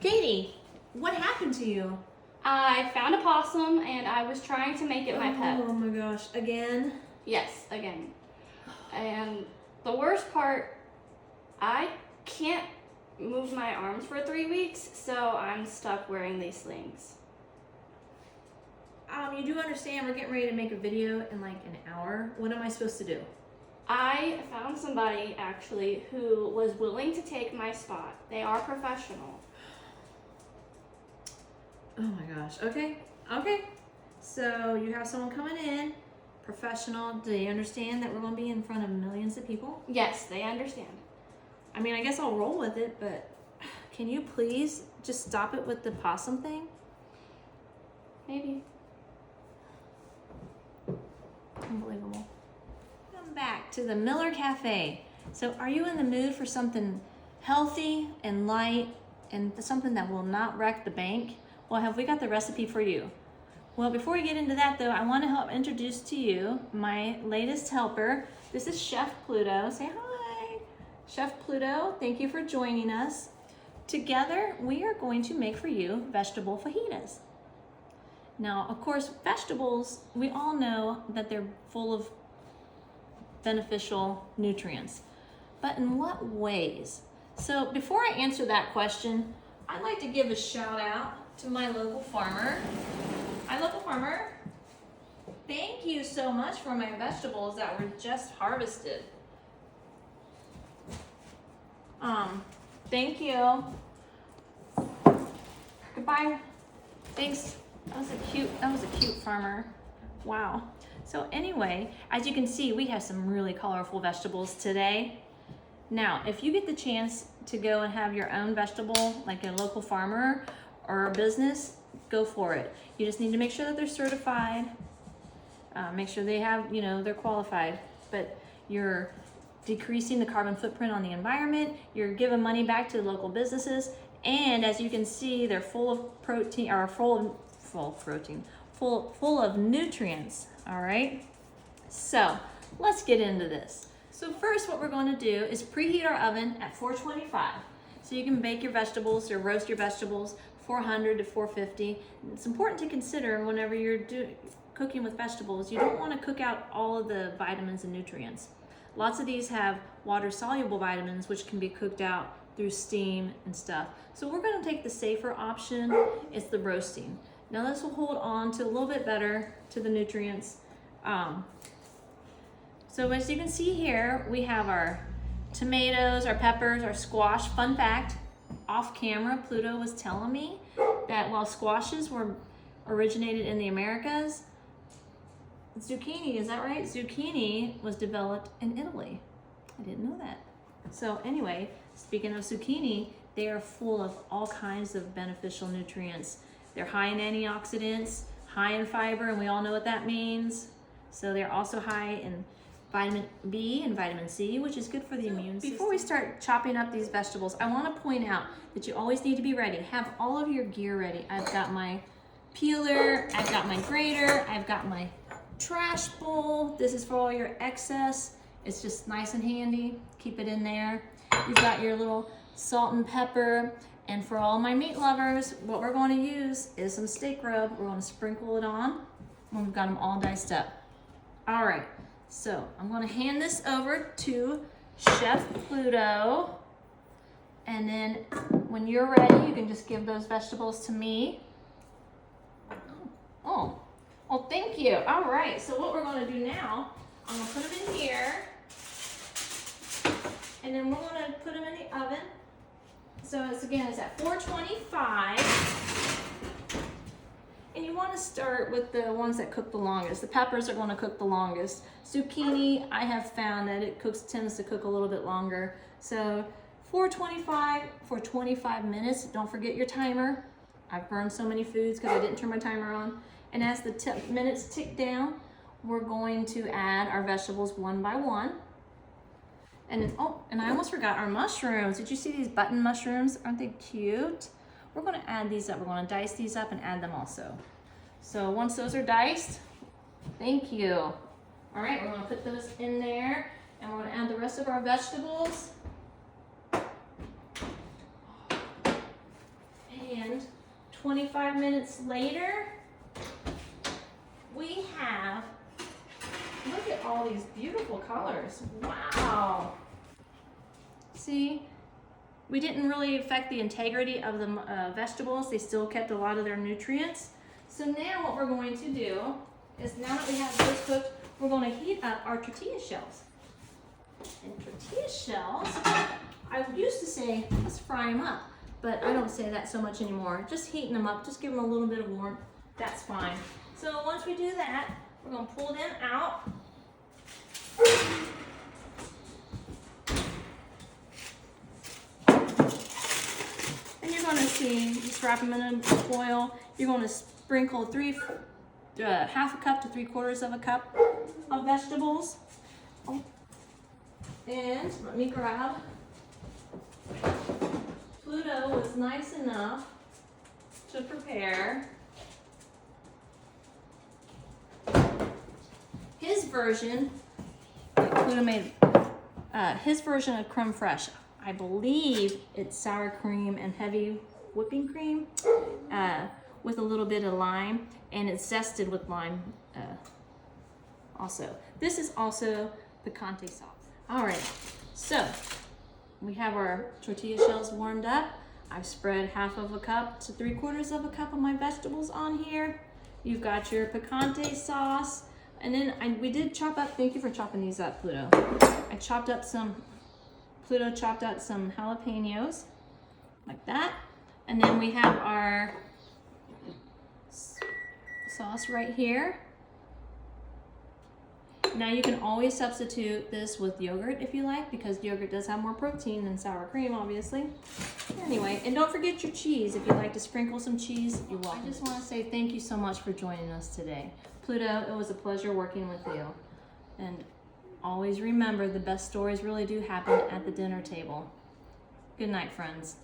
Katie, what happened to you? I found a possum and I was trying to make it my pet. Oh my gosh, again? Yes, again. And the worst part, I can't move my arms for 3 weeks, so I'm stuck wearing these slings. You do understand we're getting ready to make a video in like an hour. What am I supposed to do? I found somebody actually who was willing to take my spot. They are professional. Oh my gosh, okay. So you have someone coming in, professional. Do they understand that we're gonna be in front of millions of people? Yes, they understand. I mean, I guess I'll roll with it, but can you please just stop it with the possum thing? Maybe. Unbelievable. Welcome back to the Miller Cafe. So are you in the mood for something healthy and light and something that will not wreck the bank? Well, have we got the recipe for you? Well, before we get into that though, I want to help introduce to you my latest helper. This is Chef Pluto. Say hi. Chef Pluto, thank you for joining us. Together, we are going to make for you vegetable fajitas. Now, of course, vegetables, we all know that they're full of beneficial nutrients, but in what ways? So before I answer that question, I'd like to give a shout out to my local farmer. Hi, local farmer. Thank you so much for my vegetables that were just harvested. Thank you. Goodbye. Thanks. That was a cute farmer. Wow. So anyway, as you can see, we have some really colorful vegetables today. Now, if you get the chance to go and have your own vegetable, like a local farmer or a business, go for it. You just need to make sure that they're certified, make sure they have, they're qualified, but you're decreasing the carbon footprint on the environment, you're giving money back to the local businesses, and as you can see, they're full of protein, or full of nutrients, all right? So let's get into this. So first what we're going to do is preheat our oven at 425. So you can bake your vegetables or roast your vegetables 400 to 450. It's important to consider whenever you're cooking with vegetables, you don't want to cook out all of the vitamins and nutrients. Lots of these have water-soluble vitamins which can be cooked out through steam and stuff. So we're going to take the safer option, it's the roasting. Now this will hold on to a little bit better to the nutrients. So as you can see here, we have our tomatoes, our peppers, our squash. Fun fact, off camera, Pluto was telling me that while squashes were originated in the Americas, zucchini, is that right? Zucchini was developed in Italy. I didn't know that. So anyway, speaking of zucchini, they are full of all kinds of beneficial nutrients. They're high in antioxidants, high in fiber, and we all know what that means. So they're also high in vitamin B and vitamin C, which is good for the immune system. Before we start chopping up these vegetables, I want to point out that you always need to be ready. Have all of your gear ready. I've got my peeler, I've got my grater, I've got my trash bowl. This is for all your excess. It's just nice and handy. Keep it in there. You've got your little salt and pepper. And for all my meat lovers, what we're going to use is some steak rub. We're going to sprinkle it on when we've got them all diced up. All right, so I'm going to hand this over to Chef Pluto. And then when you're ready, you can just give those vegetables to me. Oh, well, thank you. All right, so what we're going to do now, I'm going to put them in here. And then we're going to put them in the oven. So it's at 425. And you want to start with the ones that cook the longest. The peppers are going to cook the longest. Zucchini, I have found that it tends to cook a little bit longer. So 425 for 25 minutes. Don't forget your timer. I've burned so many foods because I didn't turn my timer on. And as the minutes tick down, we're going to add our vegetables one by one. And then, and I almost forgot our mushrooms. Did you see these button mushrooms? Aren't they cute? We're going to add these up. We're going to dice these up and add them also. So once those are diced, thank you. All right, we're going to put those in there, and we're going to add the rest of our vegetables. 25 minutes later, we have, look at all these beautiful colors. Wow. See, we didn't really affect the integrity of the vegetables. They still kept a lot of their nutrients. So now what we're going to do is, now that we have those cooked, we're going to heat up our tortilla shells. And tortilla shells, I used to say, let's fry them up, but I don't say that so much anymore. Just heating them up, just give them a little bit of warmth, that's fine. So once we do that, we're gonna pull them out. And you're gonna see, just wrap them in foil. You're gonna sprinkle half a cup to 3/4 of a cup of vegetables. And let me grab, Pluto was nice enough to prepare his version. Pluto made his version of creme fraiche. I believe it's sour cream and heavy whipping cream with a little bit of lime, and it's zested with lime also. This is also picante sauce. All right, so we have our tortilla shells warmed up. I've spread half of a cup to 3/4 of a cup of my vegetables on here. You've got your picante sauce. And then we did chop up, thank you for chopping these up, Pluto. Pluto chopped up some jalapenos, like that. And then we have our sauce right here. Now you can always substitute this with yogurt if you like, because yogurt does have more protein than sour cream, obviously. Anyway, and don't forget your cheese. If you'd like to sprinkle some cheese, you're welcome. I just want to say thank you so much for joining us today. Pluto, it was a pleasure working with you. And always remember, the best stories really do happen at the dinner table. Good night, friends.